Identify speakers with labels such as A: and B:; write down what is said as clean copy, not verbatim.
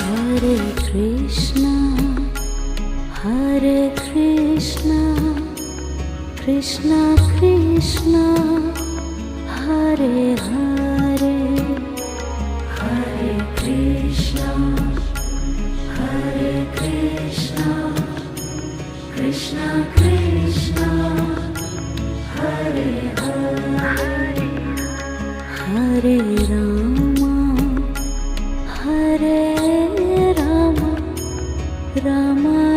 A: Hare Krishna, Hare Krishna, Krishna Krishna, Hare Hare, Hare Krishna, Hare Krishna, Krishna Krishna, Hare Hare, Hare Rama, Hare Rama, Rama